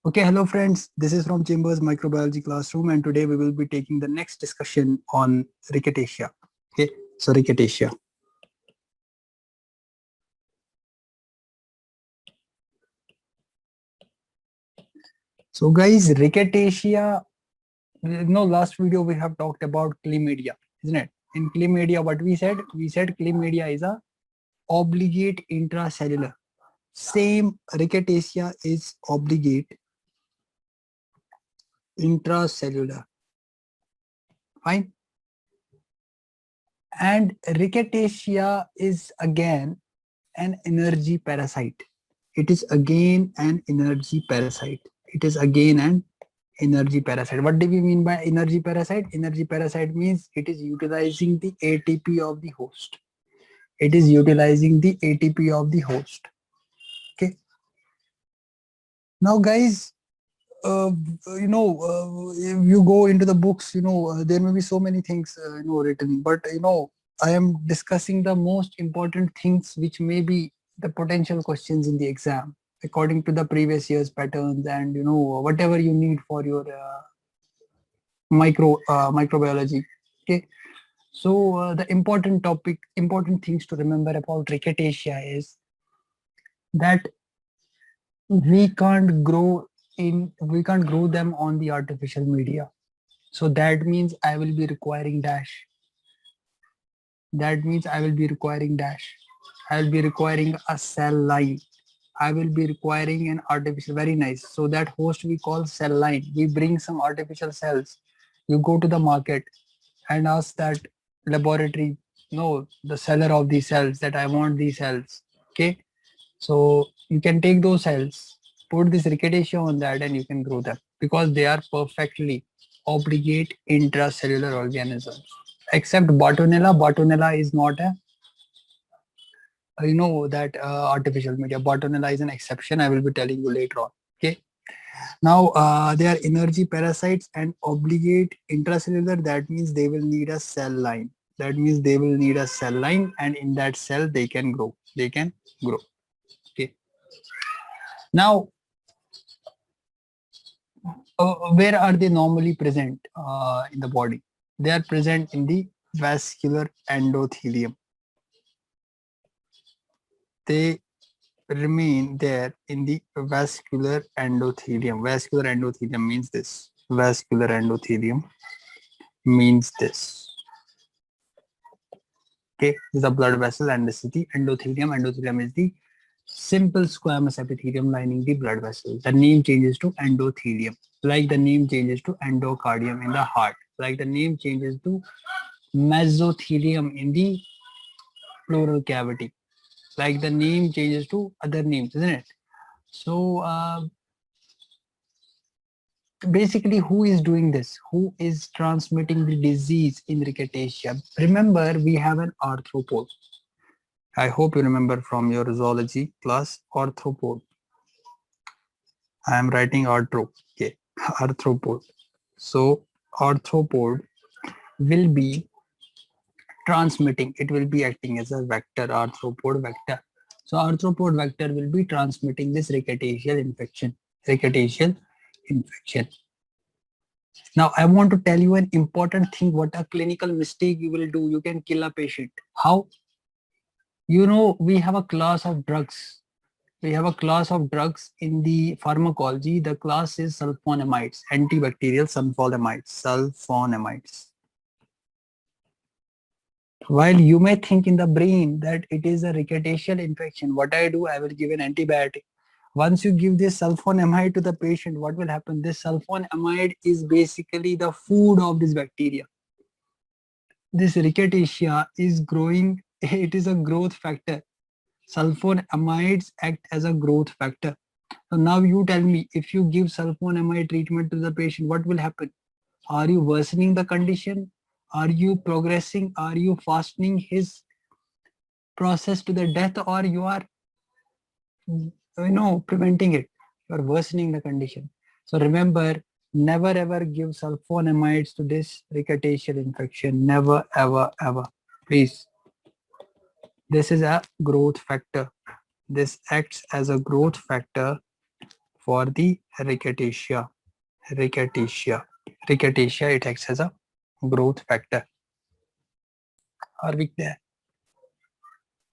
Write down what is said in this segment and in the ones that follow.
Okay, hello friends. This is from Chambers Microbiology Classroom, and today we will be taking the next discussion on Rickettsia. Okay, so Rickettsia. So guys, Rickettsia. Last video we have talked about chlamydia, isn't it? In chlamydia, what we said? We said chlamydia is a obligate intracellular. Same Rickettsia is obligate intracellular. Fine. And Rickettsia is again an energy parasite. It is again an energy parasite. It is again an energy parasite. What do we mean by energy parasite? Energy parasite means it is utilizing the ATP of the host. It is utilizing the ATP of the host. Okay. Now, guys, if you go into the books, there may be so many things, written, but, I am discussing the most important things which may be the potential questions in the exam according to the previous year's patterns and, whatever you need for your microbiology. Okay. So the important things to remember about Rickettsia is that we can't grow we can't grow them on the artificial media. So that means I will be requiring dash. That means I will be requiring dash. I will be requiring a cell line. I will be requiring an artificial, very nice. So that host we call cell line. We bring some artificial cells. You go to the market and ask that laboratory, no, the seller of these cells, that I want these cells. Okay. So you can take those cells, put this Rickettsia on that, and you can grow them because they are perfectly obligate intracellular organisms. Except Bartonella. Bartonella is not a, that artificial media. Bartonella is an exception. I will be telling you later on. Okay. Now they are energy parasites and obligate intracellular. That means they will need a cell line. That means they will need a cell line, and in that cell they can grow. They can grow. Okay. Now, where are they normally present in the body? They are present in the vascular endothelium. They remain there in the vascular endothelium. Vascular endothelium means this. Vascular endothelium means this. Okay, this is a blood vessel and this is the endothelium. Endothelium is the simple squamous epithelium lining the blood vessel. The name changes to endothelium, like the name changes to endocardium in the heart, like the name changes to mesothelium in the pleural cavity, like the name changes to other names, isn't it? So basically, who is doing this? Who is transmitting the disease in Rickettsia? Remember, we have an arthropod. I hope you remember from your zoology class, arthropod. I am writing arthro. Okay, arthropod. So arthropod will be transmitting. It will be acting as a vector, arthropod vector. So arthropod vector will be transmitting this rickettsial infection. Rickettsial infection. Now I want to tell you an important thing. What a clinical mistake you will do. You can kill a patient. How? We have a class of drugs. We have a class of drugs in the pharmacology. The class is sulfonamides, antibacterial sulfonamides, sulfonamides. While you may think in the brain that it is a rickettsial infection, what I do, I will give an antibiotic. Once you give this sulfonamide to the patient, what will happen? This sulfonamide is basically the food of this bacteria. This rickettsia is growing. It is a growth factor. Sulfonamides act as a growth factor. So now you tell me, if you give sulfonamide treatment to the patient, what will happen? Are you worsening the condition? Are you progressing? Are you fastening his process to the death, or you are, preventing it? You are worsening the condition. So remember, never ever give sulfonamides to this rickettsial infection. Never, ever, ever. Please. This is a growth factor. This acts as a growth factor for the rickettsia. Rickettsia. Rickettsia, it acts as a growth factor. Are we there?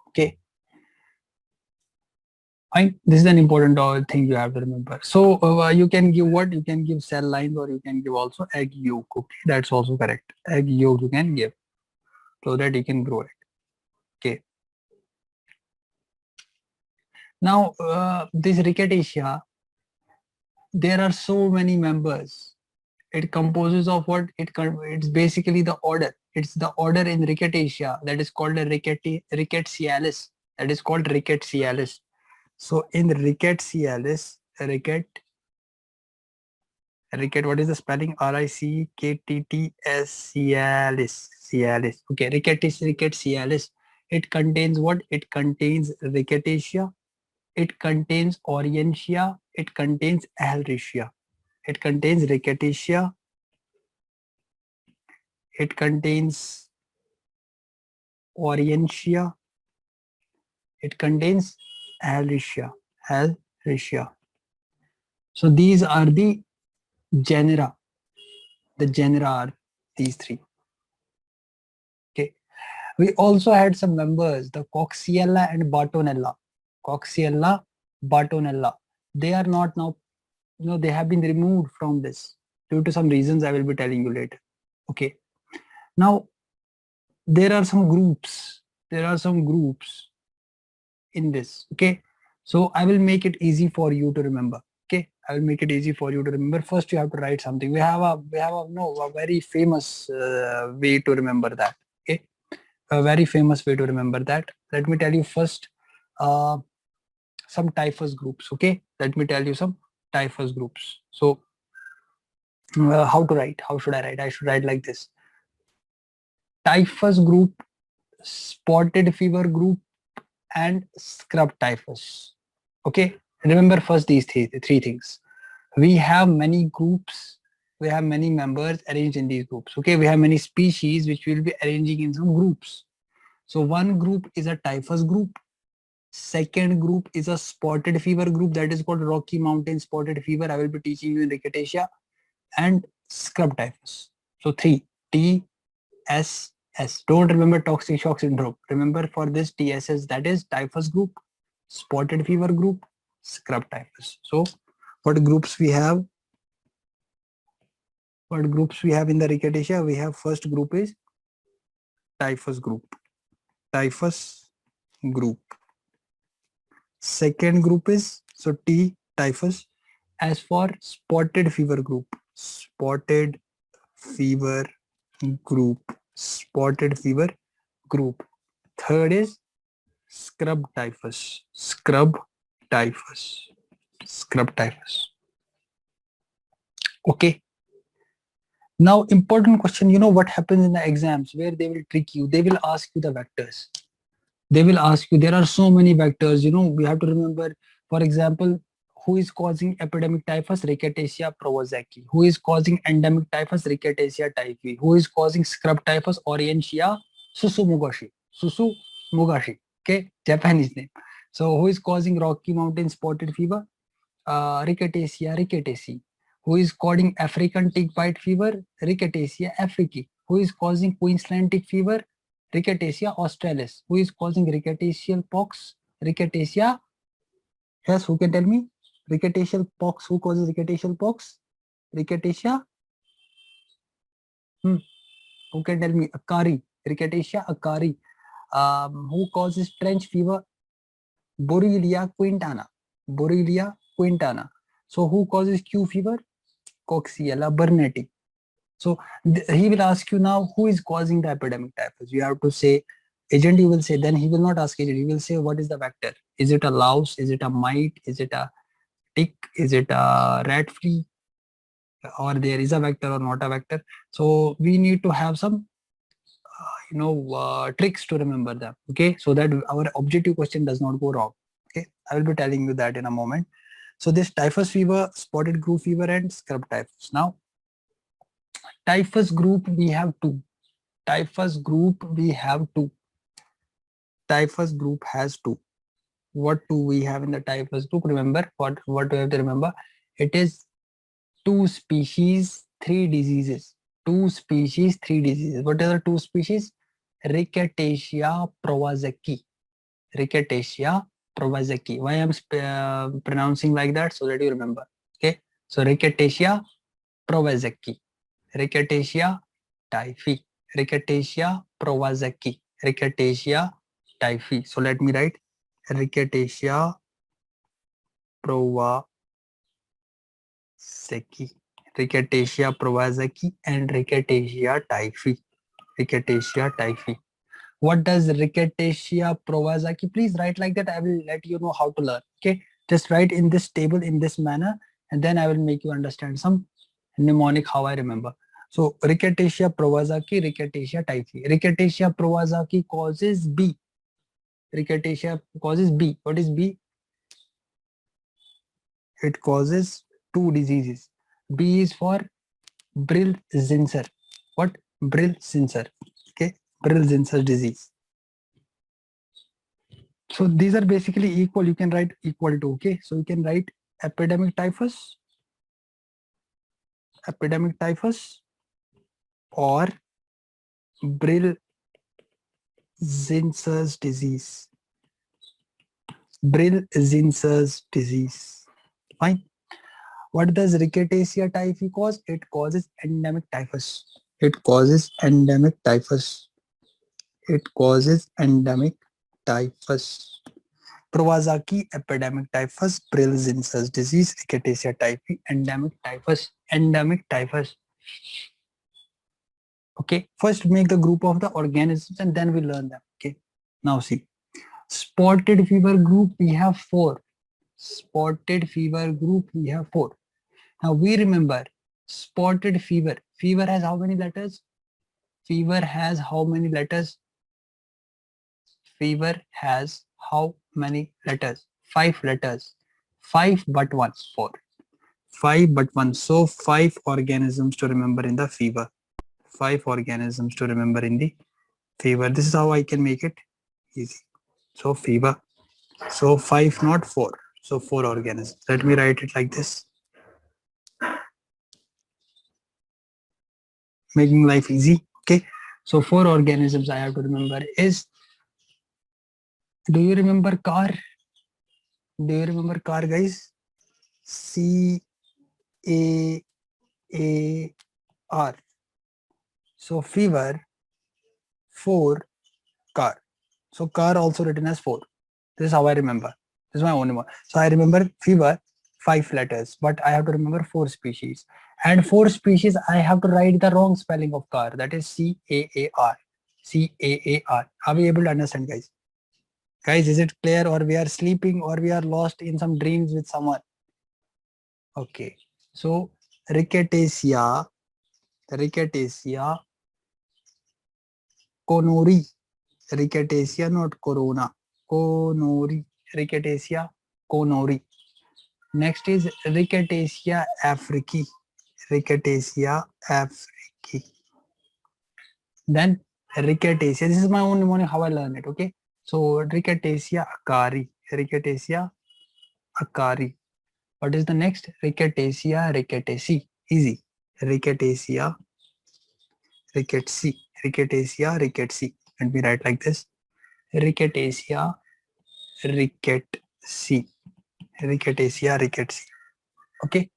Okay. This is an important thing you have to remember. So you can give what? You can give cell lines, or you can give also egg yolk. Okay, that's also correct. Egg yolk you can give so that you can grow it. Okay. Now this rickettsia, there are so many members. It composes of what? It's basically the order. It's the order in rickettsia that is called a rickettsialis. That is called rickettsialis. So in rickettsialis, ricket, what is the spelling? Rickettsialis. Cialis. Okay, rickettsialis. It contains what? It contains rickettsia. It contains aurantia. It contains alricea. It contains rickettsia. It contains aurantia. It contains alricea. Alricea. So these are the genera. The genera are these three. Okay. We also had some members, the Coxiella and Bartonella. Coxiella, Bartonella. They are not now, they have been removed from this due to some reasons I will be telling you later. Okay. Now, there are some groups. There are some groups in this. Okay. So I will make it easy for you to remember. Okay. I will make it easy for you to remember. First, you have to write something. We have a very famous way to remember that. Okay. A very famous way to remember that. Let me tell you first some typhus groups. Okay, let me tell you some typhus groups. So how to write? How should I write? I should write like this: typhus group, spotted fever group, and scrub typhus. Okay, remember first these three things. We have many groups, we have many members arranged in these groups. Okay, we have many species which we will be arranging in some groups. So one group is a typhus group. Second group is a spotted fever group, that is called Rocky Mountain spotted fever. I will be teaching you in rickettsia. And scrub typhus. So three, TSS. Don't remember toxic shock syndrome. Remember for this TSS, that is typhus group, spotted fever group, scrub typhus. So what groups we have? What groups we have in the rickettsia? We have first group is typhus group. Typhus group. Second group is T typhus. As for spotted fever group, spotted fever group, spotted fever group. Third is scrub typhus, scrub typhus, scrub typhus. Okay. Now, important question, what happens in the exams where they will trick you? They will ask you the vectors. They will ask you, there are so many vectors, we have to remember, for example, who is causing epidemic typhus? Rickettsia prowazekii. Who is causing endemic typhus? Rickettsia typhi. Who is causing scrub typhus? Aurantia susumugashi. Susumugashi. Okay, Japanese name. So who is causing Rocky Mountain spotted fever? Rickettsia rickettsii. Who is causing African tick bite fever? Rickettsia africae. Who is causing Queensland tick fever? Rickettsia australis. Who is causing rickettsial pox? Rickettsia. Yes, who can tell me? Rickettsial pox. Who causes rickettsial pox? Rickettsia. Who can tell me? Akari. Rickettsia akari. Who causes trench fever? Borrelia quintana. Borrelia quintana. So who causes Q fever? Coxiella burnetii. So he will ask you now, who is causing the epidemic typhus? You have to say agent, you will say. Then he will not ask agent, he will say what is the vector? Is it a louse? Is it a mite? Is it a tick? Is it a rat flea? Or there is a vector or not a vector? So we need to have some tricks to remember them, okay, so that our objective question does not go wrong. Okay, I will be telling you that in a moment. So this typhus fever, spotted group fever, and scrub typhus. Now typhus group we have two. Typhus group we have two. Typhus group has two. what do we have in the typhus group? Remember what do you have to remember? It is 2 species, 3 diseases. 2 species, 3 diseases. What are the 2 species? Rickettsia prowazekii. Rickettsia prowazekii. Why I'm pronouncing like that? So that you remember. Okay. So Rickettsia prowazekii. Rickettsia typhi. Rickettsia prowazekii. Rickettsia typhi. So let me write Rickettsia prowazekii. Rickettsia prowazekii and Rickettsia typhi. Rickettsia typhi. What does Rickettsia prowazekii? Please write like that. I will let you know how to learn. Okay, just write in this table in this manner, and then I will make you understand some mnemonic how I remember. So Rickettsia prowazekii, Rickettsia typhi. Rickettsia prowazekii causes B. Rickettsia causes B. What is B? It causes 2 diseases. B is for Brill-Zinsser. What? Brill-Zinsser. Okay, Brill-Zinsser disease. So these are basically equal. You can write equal to. Okay, so you can write epidemic typhus, or Brill-Zinsser's disease. Brill-Zinsser's disease. Fine. What does Rickettsia typhi cause? It causes endemic typhus. It causes endemic typhus. It causes endemic typhus. Prowazekii, epidemic typhus. Brill-Zinsser's disease. Rickettsia typhi, endemic typhus. Endemic typhus. Okay, first make the group of the organisms and then we learn them. Okay, now see, spotted fever group we have 4. Spotted fever group we have 4. Now we remember spotted fever. Fever has how many letters? Fever has how many letters? Fever has how many letters? 5 letters. 5 but 1, 4. 5 but 1. So 5 organisms to remember in the fever. 5 organisms to remember in the fever. This is how I can make it easy. So fever. So 5 not 4. So 4 organisms. Let me write it like this. Making life easy. Okay. So 4 organisms I have to remember is, do you remember car? Do you remember car, guys? C-A-A-R. So fever, 4, car. So car also written as 4. This is how I remember. This is my only one. So I remember fever, 5 letters, but I have to remember 4 species. And 4 species, I have to write the wrong spelling of car. That is C-A-A-R. C-A-A-R. Are we able to understand, guys? Guys, is it clear, or we are sleeping, or we are lost in some dreams with someone? Okay. So Rickettsia conori. Rickettsia, not corona. Conori. Rickettsia conori. Next is Rickettsia africi. Rickettsia africi. Then Rickettsia. This is my own mnemonic how I learn it. Okay. So Rickettsia acari. Rickettsia acari. What is the next? Rickettsia rickettsii. Easy. Rickettsia rickettsii. Rickettsia rickettsii. Let me write like this. Rickettsia rickettsii. Rickettsia rickettsii. Okay.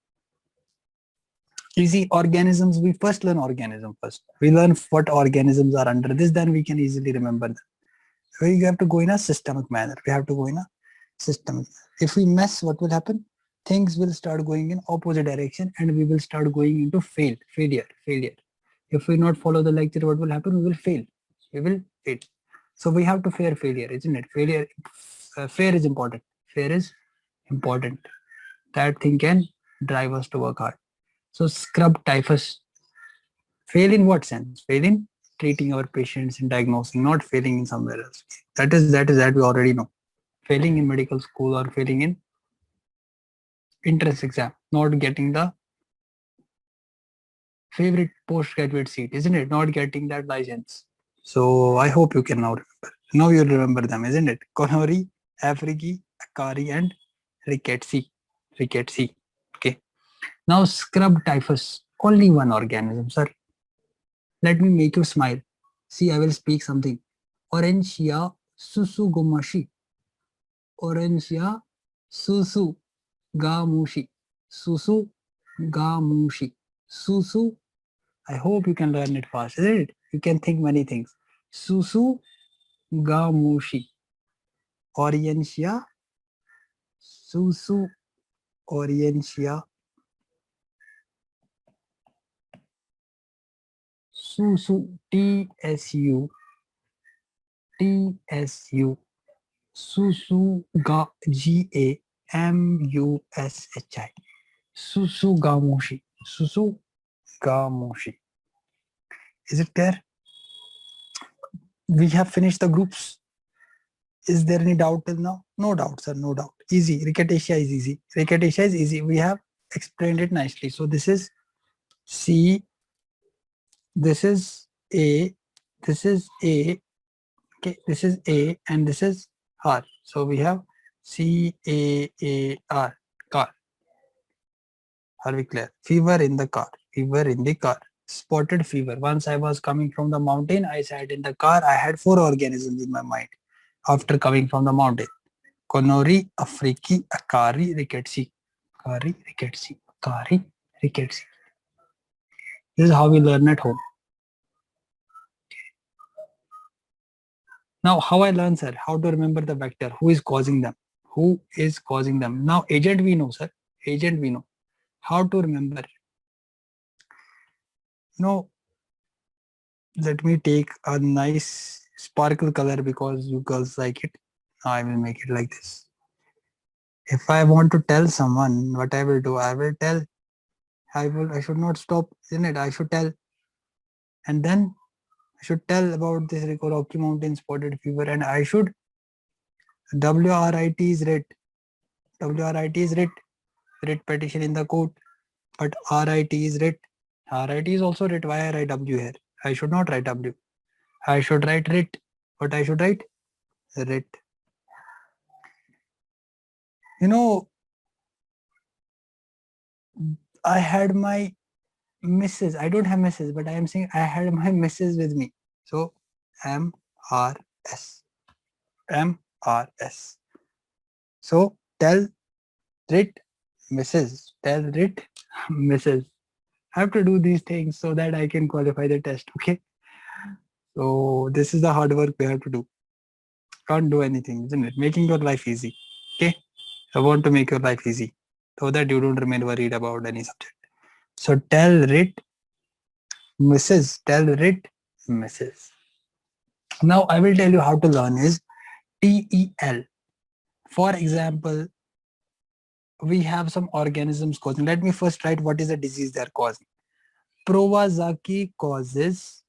Easy. Organisms. We first learn organism first. We learn what organisms are under this, then we can easily remember them. So you have to go in a systemic manner. We have to go in a systemic. If we mess, what will happen? Things will start going in opposite direction and we will start going into failure. If we not follow the lecture, what will happen? We will fail. So we have to fear failure, isn't it? Fear is important. Fear is important. That thing can drive us to work hard. So scrub typhus. Fail in what sense? Fail in treating our patients and diagnosing, not failing in somewhere else. That we already know. Failing in medical school or failing in entrance exam, not getting the favorite postgraduate seat, isn't it? Not getting that license. So I hope you can now remember. Now you'll remember them, isn't it? Conori, africi, Akari, and Rickettsy. Rickettsy. Okay. Now scrub typhus. Only one organism, sir. Let me make you smile. See, I will speak something. Orangia susugomashi. Orangia susugamushi. Susugamushi. Susu. I hope you can learn it fast, isn't it? You can think many things. Susugamushi. Orientia. Susu. Orientia. Susu. TSU. TSU. Susuga. Gamushi. Susugamushi. Susugamushi. Is it clear? We have finished the groups. Is there any doubt till now? No doubt, sir. No doubt. Easy. Rickettsia is easy. Rickettsia is easy. We have explained it nicely. So this is C. This is A. This is A. Okay. This is A, and this is R. So we have CAAR. Car. Are we clear? Fever in the car. Fever in the car. Spotted fever. Once I was coming from the mountain, I sat in the car. I had 4 organisms in my mind after coming from the mountain. Conori, Afriki, Akari, Rickettsy. Akari, Rickettsy. Akari, Rickettsy. This is how we learn at home. Now, how I learn, sir? How to remember the vector? Who is causing them? Who is causing them? Now, agent we know, sir. Agent we know. How to remember? No. Let me take a nice sparkle color because you girls like it. Now I will make it like this. If I want to tell someone what I will do, I will tell. I should not stop, isn't it? I should tell. And then I should tell about this Rocky Mountain spotted fever, and I should WRIT is writ. WRIT is writ. Writ petition in the court. But RIT is writ. RIT is also writ. Why I write W here? I should not write W. I should write writ. What I should write? Writ. You know, I had my missus. I don't have missus, but I am saying I had my missus with me. So MRS. MRS. So tell writ missus. Tell writ missus. I have to do these things so that I can qualify the test. Okay. So this is the hard work we have to do. Can't do anything, isn't it? Making your life easy. Okay. I want to make your life easy so that you don't remain worried about any subject. So tell writ missus. Tell writ missus. Now I will tell you how to learn is TEL. For example, we have some organisms causing. Let me first write what is the disease they are causing. Prowazaki causes.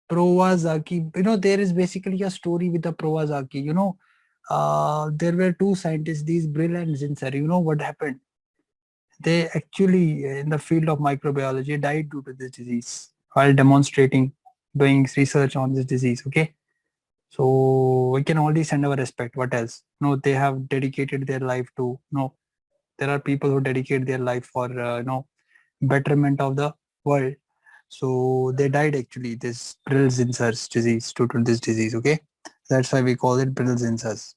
Prowazaki. There is basically a story with the Prowazaki. There were 2 scientists, these Brill and Zinsser. You know what happened? They actually, in the field of microbiology, died due to this disease while demonstrating, doing research on this disease. Okay. So we can only send our respect. What else? No, they have dedicated their life to, there are people who dedicate their life for, betterment of the world. So they died actually, this Brill-Zinsser's disease, due to this disease. Okay. That's why we call it Brill-Zinsser's.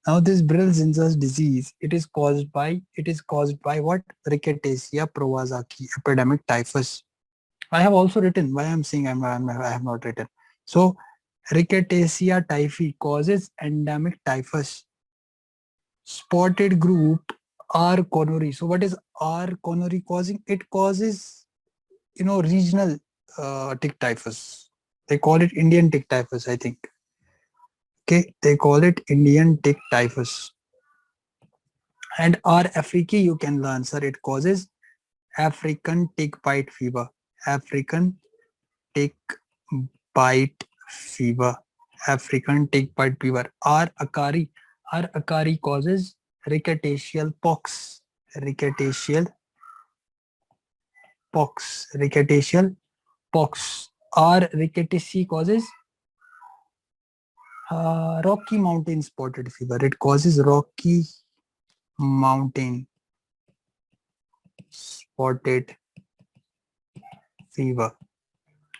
Now this Brill-Zinsser's disease, it is caused by what? Rickettsia prowazaki, epidemic typhus. I have also written. Why I'm saying I have not written. So Rickettsia typhi causes endemic typhus. Spotted group R. conuri. So what is R. conuri causing? It causes, regional tick typhus. They call it Indian tick typhus, I think. Okay, they call it Indian tick typhus. And R. africae you can learn, sir. It causes African tick bite fever. African tick bite fever. African tick bite fever. R. acari. R. acari causes rickettsial pox. Rickettsial pox. Rickettsial pox. R. rickettsy causes Rocky Mountain spotted fever. It causes Rocky mountain spotted fever.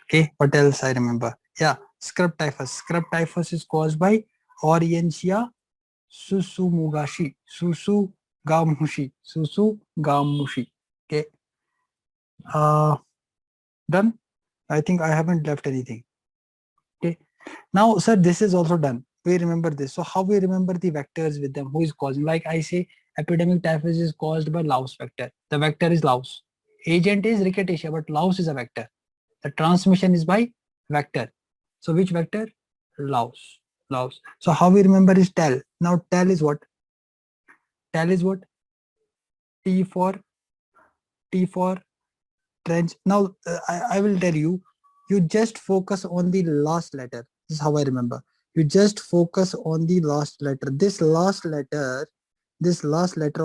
Okay, what else I remember? Yeah, scrub typhus. Scrub typhus is caused by Orientia susumugashi. Susugamushi. Okay. Done. I think I haven't left anything. Okay. Now, sir, this is also done. We remember this. So how we remember the vectors with them? Who is causing? Like I say, epidemic typhus is caused by louse vector. The vector is louse. Agent is rickettsia, but louse is a vector. The transmission is by vector. So which vector? Louse. Louse. So how we remember is tell. Now tell is what? Tell is what? T for trench. Now I will tell you. You just focus on the last letter. This is how I remember. You just focus on the last letter. This last letter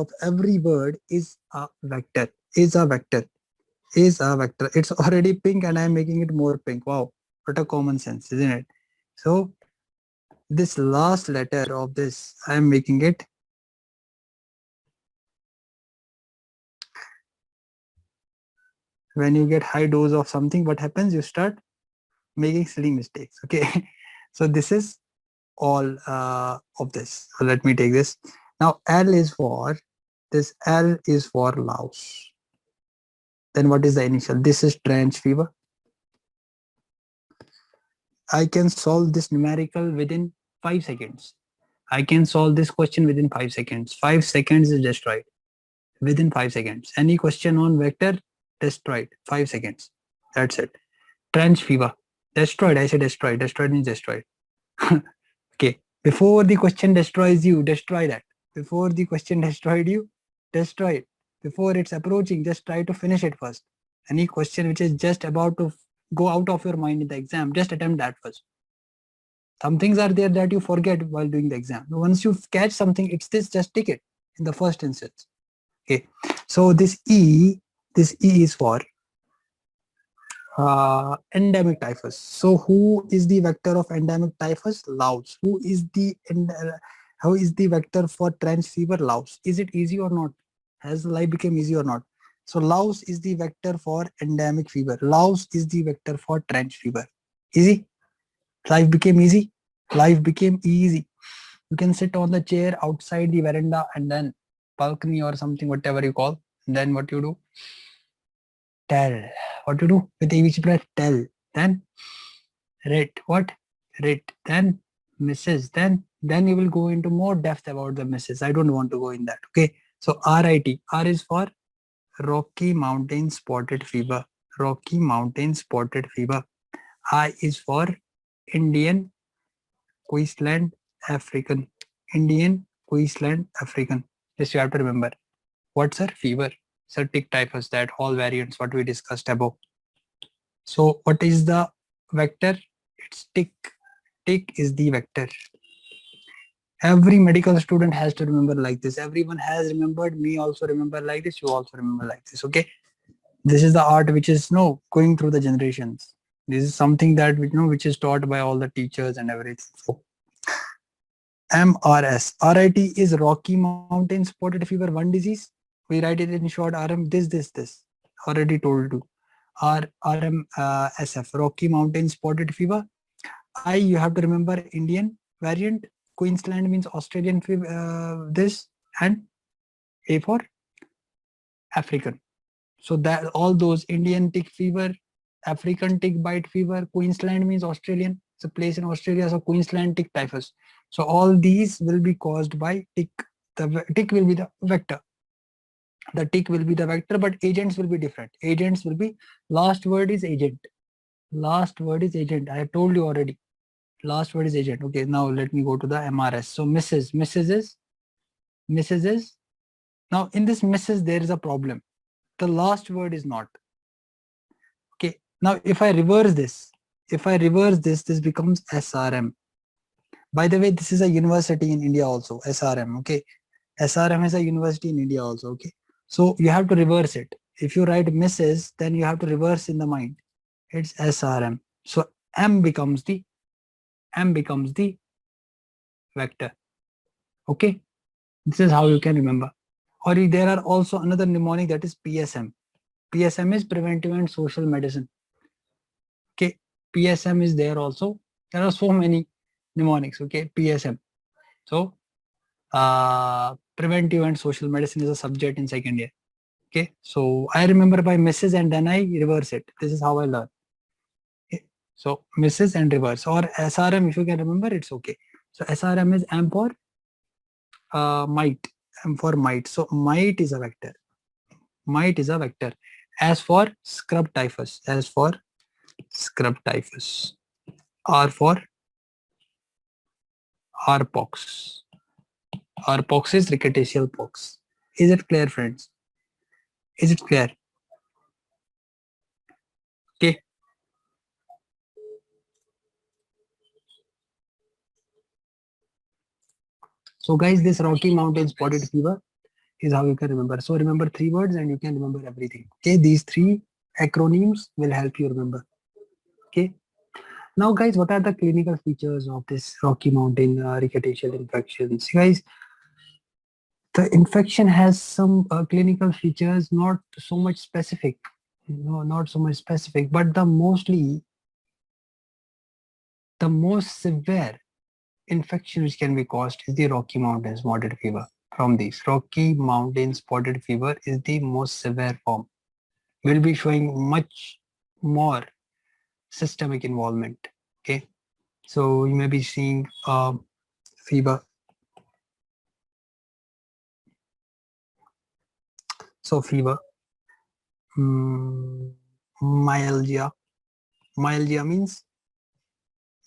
of every word is a vector. Is a vector. Is a vector. It's already pink and I'm making it more pink. Wow, what a common sense, isn't it? So this last letter of this, I'm making it when you get high dose of something, what happens? You start making silly mistakes. Okay. So this is all of this. So let me take this. Now L is for this. L is for louse. Then what is the initial? This is trench fever. I can solve this numerical within 5 seconds. I can solve this question within 5 seconds. 5 seconds is destroyed. Within 5 seconds. Any question on vector, destroyed. 5 seconds. That's it. Trench fever. Destroyed. I say destroyed. Destroyed means destroyed. Okay. Before the question destroys you, destroy that. Before the question destroyed you, destroy it. Before it's approaching, just try to finish it first. Any question which is just about to go out of your mind in the exam, just attempt that first. Some things are there that you forget while doing the exam. Once you catch something, it's this, just take it in the first instance. Okay. So this E is for endemic typhus. So who is the vector of endemic typhus? Louse. Who is the vector for trench fever? Louse. Is it easy or not? Has life become easy or not? So louse is the vector for endemic fever. Louse is the vector for trench fever. Easy? Life became easy? Life became easy. You can sit on the chair outside the veranda and then balcony or something, whatever you call. And then what you do? Tell. What to do with each breath? Tell. Then rate. What? Rate. Then misses. Then you will go into more depth about the misses. I don't want to go in that. Okay. So RIT. R is for Rocky Mountain Spotted Fever. Rocky Mountain Spotted Fever. I is for Indian Queensland African. Indian Queensland African. This you have to remember. What's a fever? So tick typhus, that all variants what we discussed above. So what is the vector? It's tick. Tick is the vector. Every medical student has to remember like this. Everyone has remembered. Me also remember like this. You also remember like this. Okay. This is the art which is going through the generations. This is something that which is taught by all the teachers and everything. So MRS. RIT is Rocky Mountain Spotted Fever, one disease. We write it in short RM. This. Already told you. RMSF, Rocky Mountain Spotted Fever. I, you have to remember Indian variant. Queensland means Australian fever, this, and A for African. So that all those Indian tick fever, African tick bite fever, Queensland means Australian. It's a place in Australia. So Queensland tick typhus. So all these will be caused by tick. The tick will be the vector. The tick will be the vector, but agents will be different. Agents will be, last word is agent. Last word is agent. I have told you already. Last word is agent. Okay, now let me go to the MRS. So Mrs. is, now in this Mrs. there is a problem. The last word is not. Okay, now if I reverse this, this becomes SRM. By the way, this is a university in India also, SRM. Okay, SRM is a university in India also. Okay, so you have to reverse it. If you write Mrs., then you have to reverse in the mind. It's SRM. So M becomes the vector. Okay, this is how you can remember. Or there are also another mnemonic, that is PSM. PSM is preventive and social medicine. Okay, PSM is there also. There are so many mnemonics. Okay, PSM. So preventive and social medicine is a subject in second year. Okay, so I remember by Mrs. and then I reverse it. This is how I learn. Okay. So Mrs. and reverse, or SRM, if you can remember, it's okay. So SRM is M for might, M for might. So might is a vector. Might is a vector. As for scrub typhus, as for scrub typhus. R for Rpox. Rpox is rickettsial pox. Is it clear, friends? Is it clear? Okay. So guys, this Rocky Mountain spotted fever is how you can remember. So remember 3 words and you can remember everything. Okay, these 3 acronyms will help you remember. Okay. Now guys, what are the clinical features of this Rocky Mountain rickettsial infections? Guys, the infection has some clinical features, not so much specific, not so much specific, but the most severe infection which can be caused is the Rocky Mountain spotted fever. From these, Rocky Mountain spotted fever is the most severe form. Will be showing much more systemic involvement. Okay, so you may be seeing fever. So fever, myalgia. Myalgia means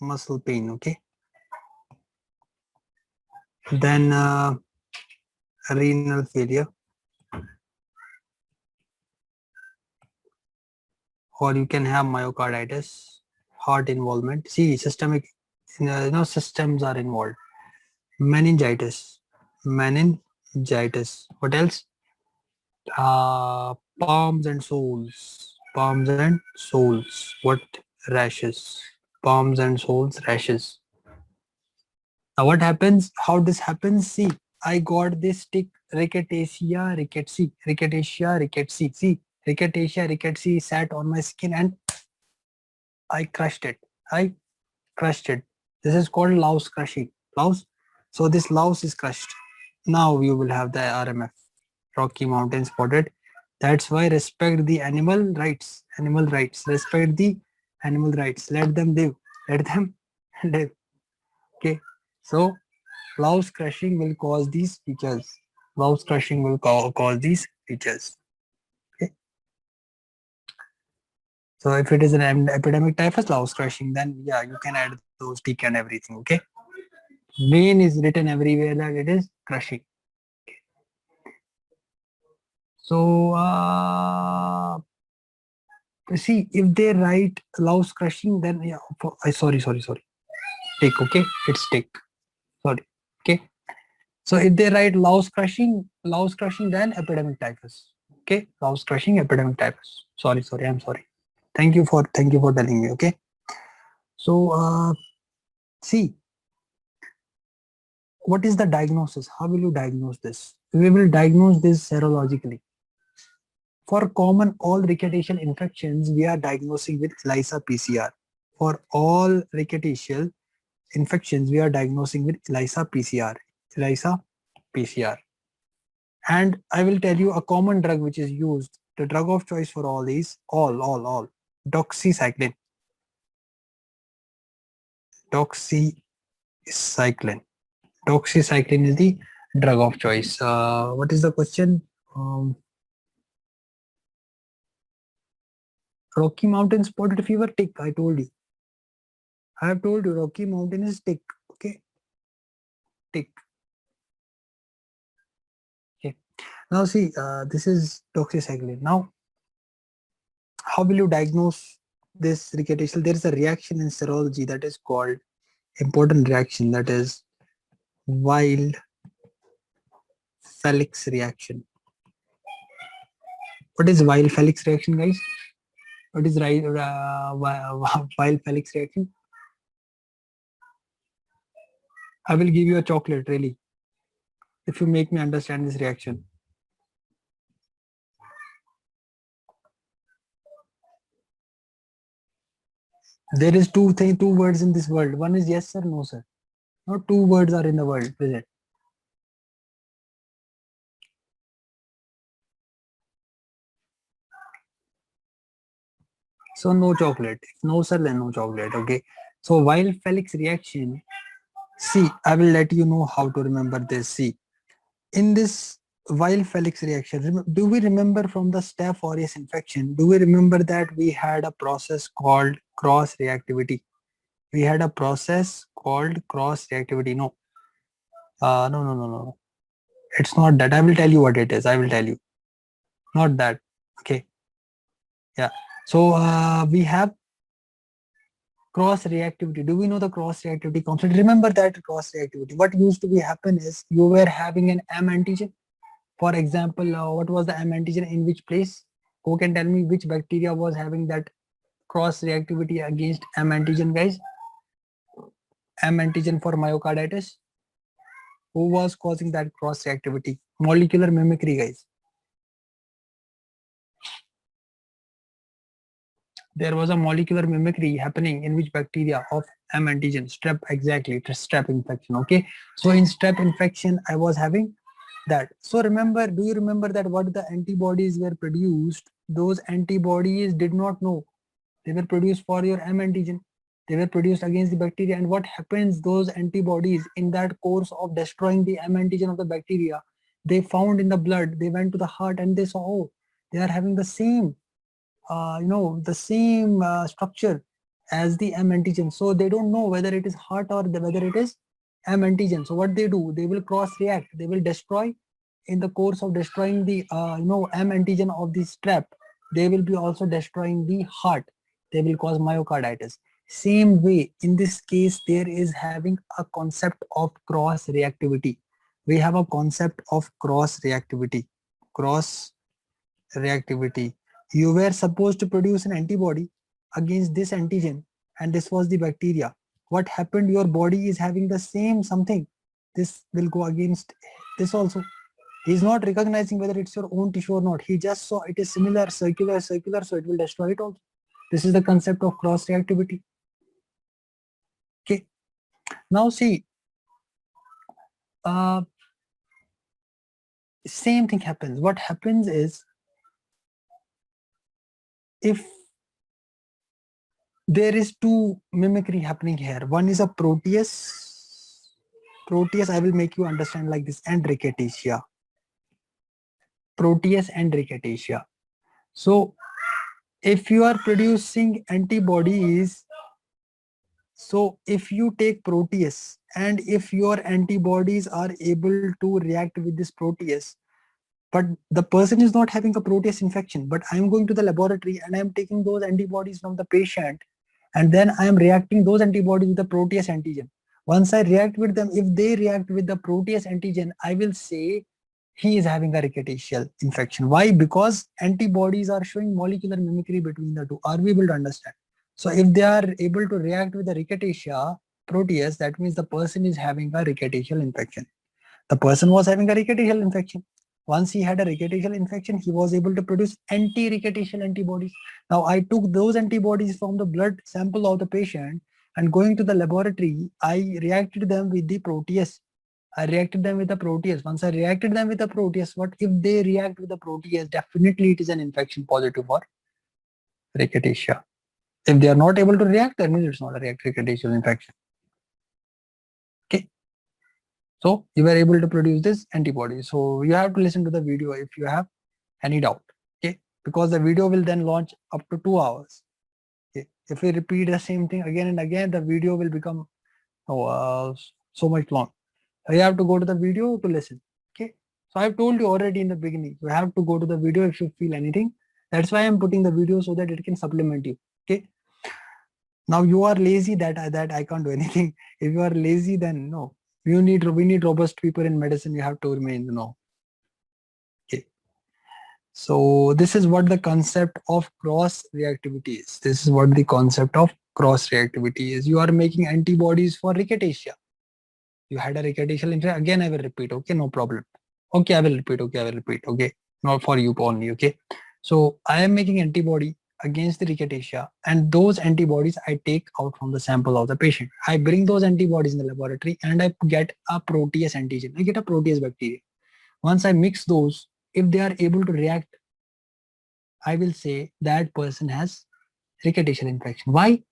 muscle pain. Okay, then renal failure, or you can have myocarditis, heart involvement. See, systemic, systems are involved. Meningitis, meningitis. What else? Palms and soles, palms and soles. What? Rashes, palms and soles rashes. Now what happens? How this happens? See, I got this tick, rickettsia rickettsii, rickettsia rickettsii. See, rickettsia rickettsii sat on my skin and I crushed it. I crushed it. This is called louse crushing. Louse. So this louse is crushed. Now you will have the RMF, Rocky Mountain spotted. That's why respect the animal rights. Animal rights. Respect the animal rights. Let them live. Let them live. Okay. So louse crushing will cause these features. Louse crushing will cause these features. Okay. So if it is an epidemic typhus louse crushing, then yeah, you can add those tick and everything. Okay. Vein is written everywhere that it is crushing. So see, if they write louse crushing, then yeah, sorry. Tick. Okay, it's tick. Sorry. Okay. So if they write louse crushing, then epidemic typhus. Okay, louse crushing, epidemic typhus. Sorry. I'm sorry. Thank you for telling me. Okay. So see, what is the diagnosis? How will you diagnose this? We will diagnose this serologically. For common all rickettsial infections, we are diagnosing with ELISA PCR. For all rickettsial infections, we are diagnosing with ELISA PCR. ELISA PCR. And I will tell you a common drug which is used. The drug of choice for all these, all, doxycycline. Doxycycline. Doxycycline is the drug of choice. What is the question? Rocky Mountain spotted fever, tick. I told you. I have told you Rocky Mountain is tick. Okay. Tick. Okay. Now see, this is doxycycline. Now, how will you diagnose this rickettsial? There is a reaction in serology that is called important reaction, that is Weil-Felix reaction. What is Weil-Felix reaction, guys? What is Weil-Felix reaction? I will give you a chocolate, really, if you make me understand this reaction. There is two words in this world. One is yes sir, no sir. No, two words are in the world present. So no chocolate. No sir, then no chocolate. Okay. So while Felix reaction, see, I will let you know how to remember this. See, in this while Felix reaction, do we remember from the Staph aureus infection? Do we remember that we had a process called cross reactivity? We had a process called cross reactivity. No, no. It's not that. I will tell you what it is. I will tell you. Not that. Okay. Yeah. So we have cross reactivity. Do we know the cross reactivity concept? Remember that cross reactivity. What used to be happen is you were having an M antigen. For example, what was the M antigen in which place? Who can tell me which bacteria was having that cross reactivity against M antigen, guys? M antigen for myocarditis. Who was causing that cross reactivity? Molecular mimicry, guys. There was a molecular mimicry happening in which bacteria of M antigen, strep, exactly, strep infection. Okay, so in strep infection, I was having that. So remember, do you remember that what the antibodies were produced? Those antibodies did not know. They were produced for your M antigen. They were produced against the bacteria. And what happens, those antibodies in that course of destroying the M antigen of the bacteria, they found in the blood, they went to the heart and they saw, oh, they are having the same the same structure as the M antigen. So they don't know whether it is heart or whether it is M antigen. So what they do, they will cross react. They will destroy in the course of destroying the M antigen of the strep. They will be also destroying the heart. They will cause myocarditis. Same way, in this case, there is having a concept of cross reactivity. We have a concept of cross reactivity. Cross reactivity. You were supposed to produce an antibody against this antigen, and this was the bacteria. What happened? Your body is having the same something. This will go against this also. He's not recognizing whether it's your own tissue or not. He just saw it is similar, circular, so it will destroy it also. This is the concept of cross reactivity. Okay. Now see, same thing happens. What happens is, if there is two mimicry happening here. One is a Proteus. Proteus, I will make you understand like this, and Rickettsia. Proteus and Rickettsia. So if you are producing antibodies, so if you take Proteus and if your antibodies are able to react with this Proteus, but the person is not having a Proteus infection, but I'm going to the laboratory and I'm taking those antibodies from the patient, and then I am reacting those antibodies with the Proteus antigen. Once I react with them, if they react with the Proteus antigen, I will say he is having a rickettsial infection. Why? Because antibodies are showing molecular mimicry between the two. Are we able to understand? So if they are able to react with the Rickettsia Proteus, that means the person is having a rickettsial infection. The person was having a rickettsial infection. Once he had a rickettsial infection, he was able to produce anti-rickettsial antibodies. Now I took those antibodies from the blood sample of the patient, and going to the laboratory, I reacted them with the Proteus. I reacted them with the Proteus. Once I reacted them with the Proteus, what if they react with the Proteus? Definitely it is an infection positive for rickettsia. If they are not able to react, that means it's not a rickettsial infection. Okay. So you were able to produce this antibody. So you have to listen to the video if you have any doubt. Okay, because the video will then launch up to 2 hours. Okay, if we repeat the same thing again and again, the video will become so much long. So you have to go to the video to listen. Okay, so I've told you already in the beginning, you have to go to the video if you feel anything. That's why I'm putting the video, so that it can supplement you. Okay. Now you are lazy, that I can't do anything. If you are lazy, then no. We need robust people in medicine. You have to remain, Okay. So this is what the concept of cross reactivity is. This is what the concept of cross reactivity is. You are making antibodies for rickettsia. You had a rickettsial infection. Again, I will repeat. Okay, no problem. Okay, I will repeat. Okay, I will repeat. Okay, not for you only. Okay. So I am making antibody against the rickettsia, and those antibodies I take out from the sample of the patient. I bring those antibodies in the laboratory and I get a Proteus antigen. I get a Proteus bacteria. Once I mix those, if they are able to react, I will say that person has rickettsial infection. Why?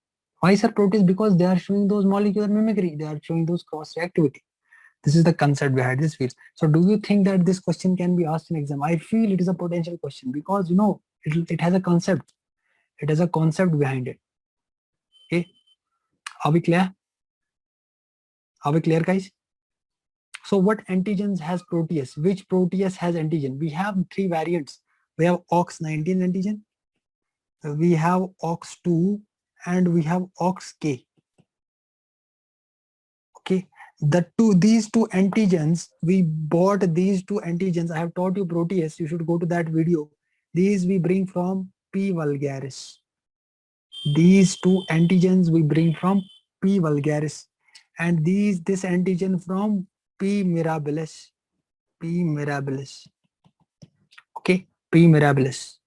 Why sir Proteus? Because they are showing those molecular mimicry. They are showing those cross reactivity. This is the concept behind this field. So do you think that this question can be asked in exam? I feel it is a potential question because it has a concept. It has a concept behind it. Okay. Are we clear? Are we clear, guys? So what antigens has Proteus? Which Proteus has antigen? We have three variants. We have OX19 antigen, we have OX2, and we have OXK. Okay. These two antigens, we bought these two antigens. I have taught you Proteus. You should go to that video. These we bring from P. vulgaris. These two antigens we bring from P. vulgaris, and this antigen from P. mirabilis. P. mirabilis. Okay, P. mirabilis.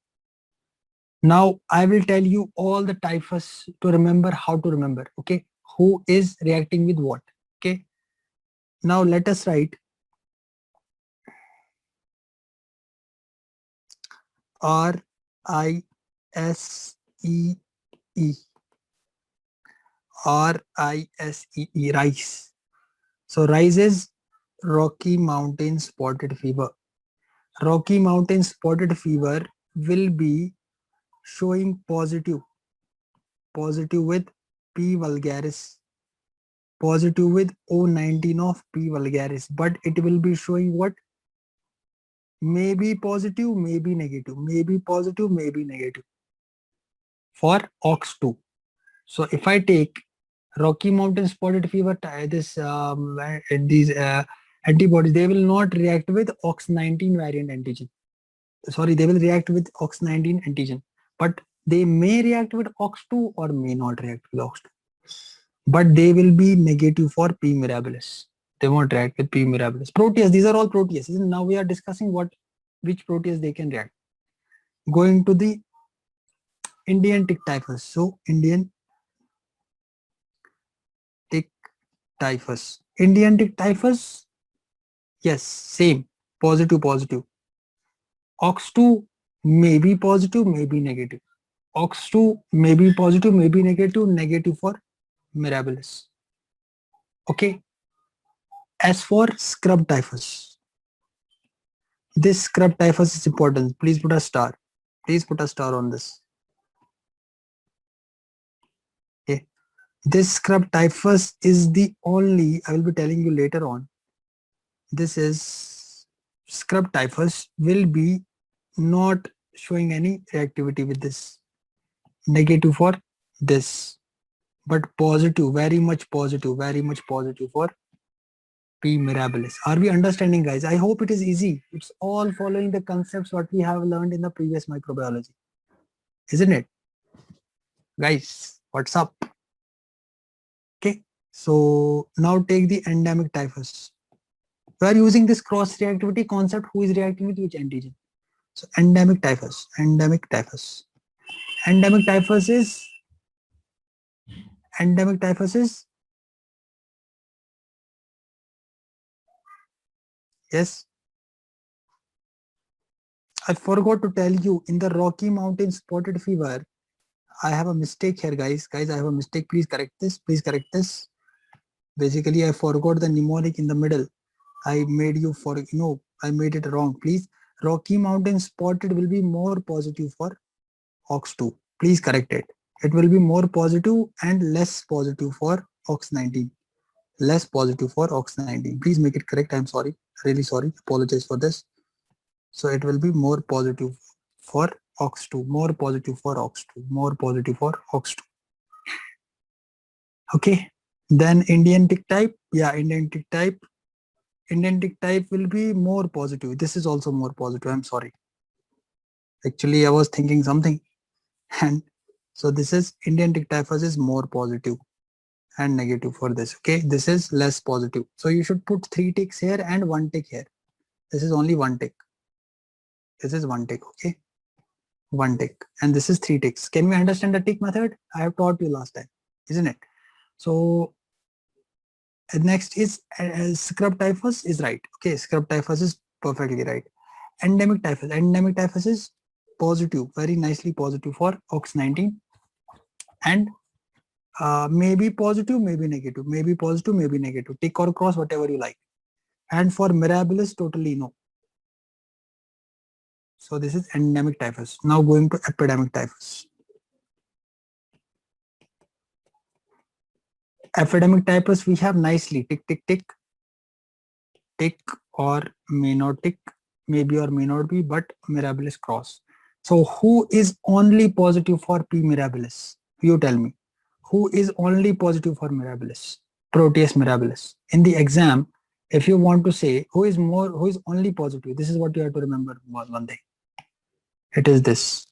Now I will tell you all the typhus to remember how to remember. Okay, who is reacting with what? Okay, now let us write RISEE. RISEE, rice. So rice is Rocky Mountain spotted fever. Rocky Mountain spotted fever will be showing positive with P. vulgaris, positive with O19 of P. vulgaris, but it will be showing what? Maybe positive, maybe negative, maybe positive, maybe negative for OX2. So if I take Rocky Mountain spotted fever, these antibodies, they will not react with OX19 variant antigen. Sorry, they will react with OX19 antigen, but they may react with OX2 or may not react with OX2. But they will be negative for P. mirabilis. They won't react with P. mirabilis. Proteus, these are all Proteus. Now we are discussing which Proteus they can react. Going to the Indian tick typhus. So Indian tick typhus. Indian tick typhus, yes, same, positive. OX2 may be positive, may be negative. OX2 may be positive, may be negative for mirabilis. Okay. As for scrub typhus, this scrub typhus is important. Please put a star. Please put a star on this. Okay. This scrub typhus is the only, I will be telling you later on. This is scrub typhus will be not showing any reactivity with this. Negative for this, but positive, very much positive for P. mirabilis. Are we understanding, guys? I hope it is easy. It's all following the concepts what we have learned in the previous microbiology, isn't it? Guys, what's up? Okay, so now take the endemic typhus. We are using this cross reactivity concept. Who is reacting with which antigen? So endemic typhus is yes. I forgot to tell you, in the Rocky Mountain spotted fever, I have a mistake here, guys. I have a mistake. Please correct this. Basically, I forgot the mnemonic in the middle. I made I made it wrong. Please, Rocky Mountain spotted will be more positive for OX2. Please correct it. It will be more positive and less positive for OX19. Less positive for OX19. Please make it correct. I'm sorry. Really sorry. Apologize for this. So it will be more positive for OX2. More positive for OX2. Okay. Then Indian tick type. Yeah, Indian tick type will be more positive. This is also more positive. I'm sorry. Actually, I was thinking something. And so this is Indian tick typhus is more positive and negative for this. Okay. This is less positive. So you should put 3 ticks here and 1 tick here. This is only 1 tick. This is 1 tick. Okay. one tick, and this is 3 ticks. Can we understand the tick method? I have taught you last time, isn't it? So next is scrub typhus is right. Okay, scrub typhus is perfectly right. Endemic typhus. Endemic typhus is positive, very nicely positive for OX19, and maybe positive, maybe negative, maybe positive, maybe negative. Tick or cross, whatever you like. And for mirabilis, totally no. So this is endemic typhus. Now going to epidemic typhus. Epidemic typhus we have nicely tick, tick, tick, tick or may not tick, maybe or may not be, but mirabilis cross. So who is only positive for P mirabilis? You tell me. Who is only positive for mirabilis? Proteus mirabilis. In the exam, if you want to say who is only positive, this is what you have to remember one thing. It is this.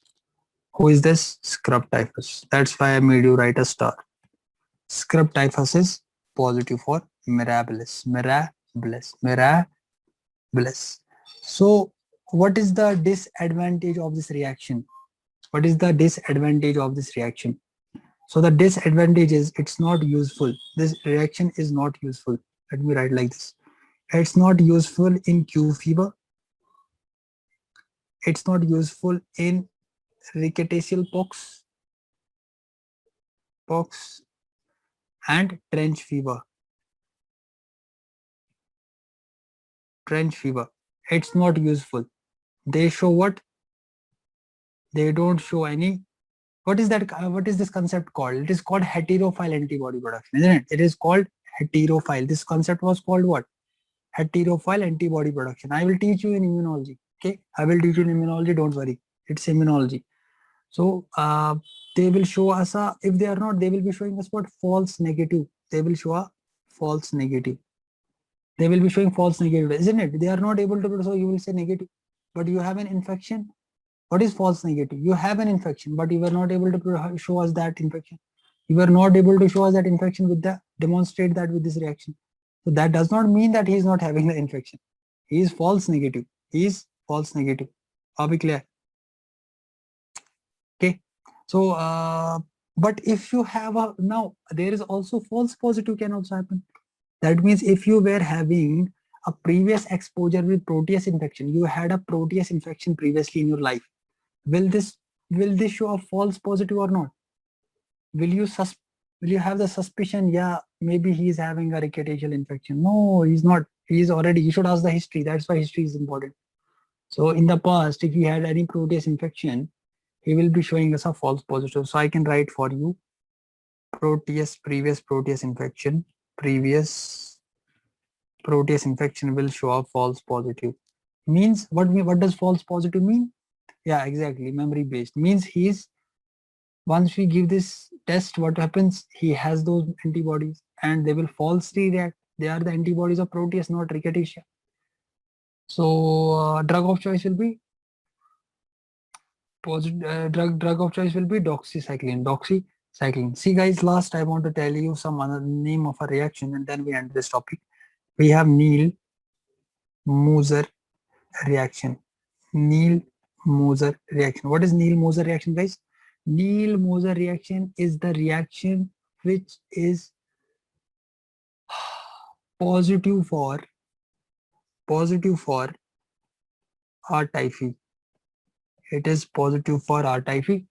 Who is this? Scrub typhus. That's why I made you write a star. Scrub typhus is positive for mirabilis. Mirabilis. So what is the disadvantage of this reaction? What is the disadvantage of this reaction? So the disadvantage is it's not useful. This reaction is not useful. Let me write like this. It's not useful in Q fever. It's not useful in rickettsial pox and trench fever. Trench fever. It's not useful. They show what? They don't show any. What is that? What is this concept called? It is called heterophile antibody production, isn't it? It is called heterophile. This concept was called what? Heterophile antibody production. I will teach you in immunology. Okay, I will teach you in immunology. Don't worry, it's immunology. So they will show us if they are not, they will be showing us what? False negative. They will show a false negative. They will be showing false negative, isn't it? They are not able to. So you will say negative, but you have an infection. What is false negative? You have an infection, but you were not able to show us that infection. You were not able to show us that infection with the demonstrate that with this reaction. So that does not mean that he is not having the infection. He is false negative. He is false negative. Are we clear? Okay. So, but if you have a now, there is also false positive can also happen. That means if you were having a previous exposure with Proteus infection, you had a Proteus infection previously in your life. Will this show a false positive or not? Will you have the suspicion, yeah, maybe he's having a rickettsial infection? No, he's not. He's already, you should ask the history. That's why history is important. So in the past, if he had any Proteus infection, he will be showing us a false positive. So I can write for you previous Proteus infection will show a false positive. Means what does false positive mean? Yeah, exactly, memory based. Means he's, once we give this test, what happens? He has those antibodies and they will falsely react. They are the antibodies of Proteus, not rickettsia. So drug of choice will be drug of choice will be doxycycline. See guys, last I want to tell you some other name of a reaction and then we end this topic. We have Neal-Moser reaction. Neal-Moser reaction. What is Neal-Moser reaction, guys? Neal-Moser reaction is the reaction which is positive for R typhi. It is positive for R typhi,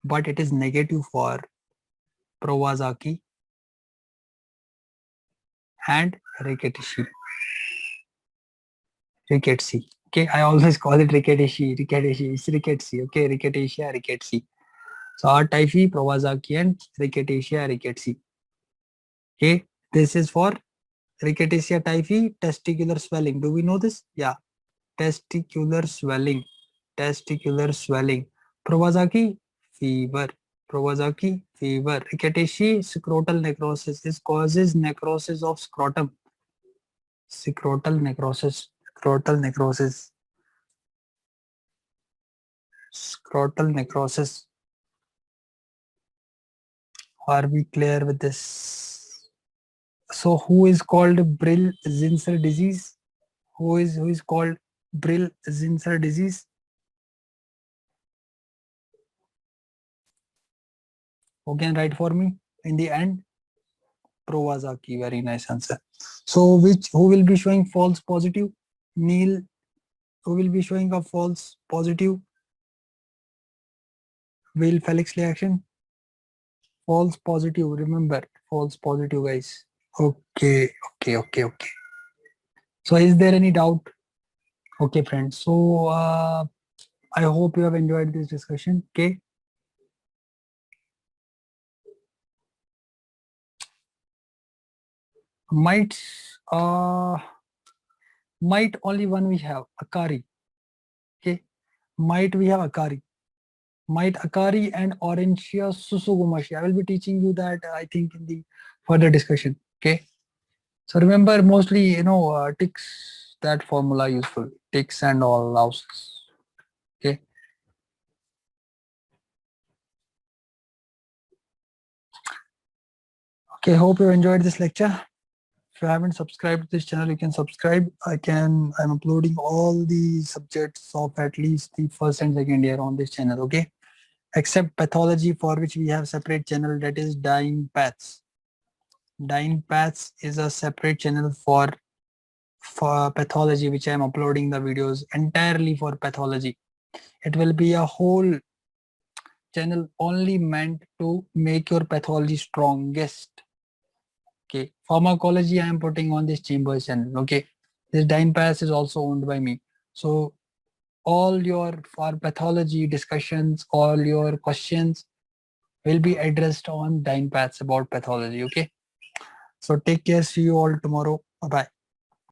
but it is negative for Prowazaki and Rickettsy. Okay, I always call it Rickettsy. It's Rickettsy. Okay, Rickettsy. So R typhi, Prowazaki, and Rickettsy. Okay, this is for Rickettsia typhi, testicular swelling. Do we know this? Yeah, testicular swelling. Prowazaki, fever. Rickettsia, scrotal necrosis. This causes necrosis of scrotum. Scrotal necrosis. Are we clear with this? So who is called Brill-Zinsser disease? Who is called Brill-Zinsser disease? Who can write for me in the end? Prowazaki, very nice answer. So who will be showing false positive? Neil, who will be showing a false positive? Will Felix reaction? False positive, remember, false positive guys. Okay. So is there any doubt? Okay friends, so I hope you have enjoyed this discussion. Okay. Might only one we have, Akari. Okay. Might we have Akari. Might Akari and Orantia Susugumashi. I will be teaching you that I think in the further discussion. Okay. So remember, mostly ticks that formula useful. Ticks and all louses. Okay. Okay. Hope you enjoyed this lecture. If you haven't subscribed to this channel, you can subscribe. I'm uploading all the subjects of at least the first and second year on this channel. Okay. Except pathology, for which we have separate channel, that is Dying Paths. Dying Paths is a separate channel for pathology, which I am uploading the videos entirely for pathology. It will be a whole channel only meant to make your pathology strongest. Okay, pharmacology I am putting on this Chambers channel. Okay, this Dying Paths is also owned by me. So all your for pathology discussions, all your questions will be addressed on Dying Paths about pathology. Okay, so take care. See you all tomorrow. Bye bye.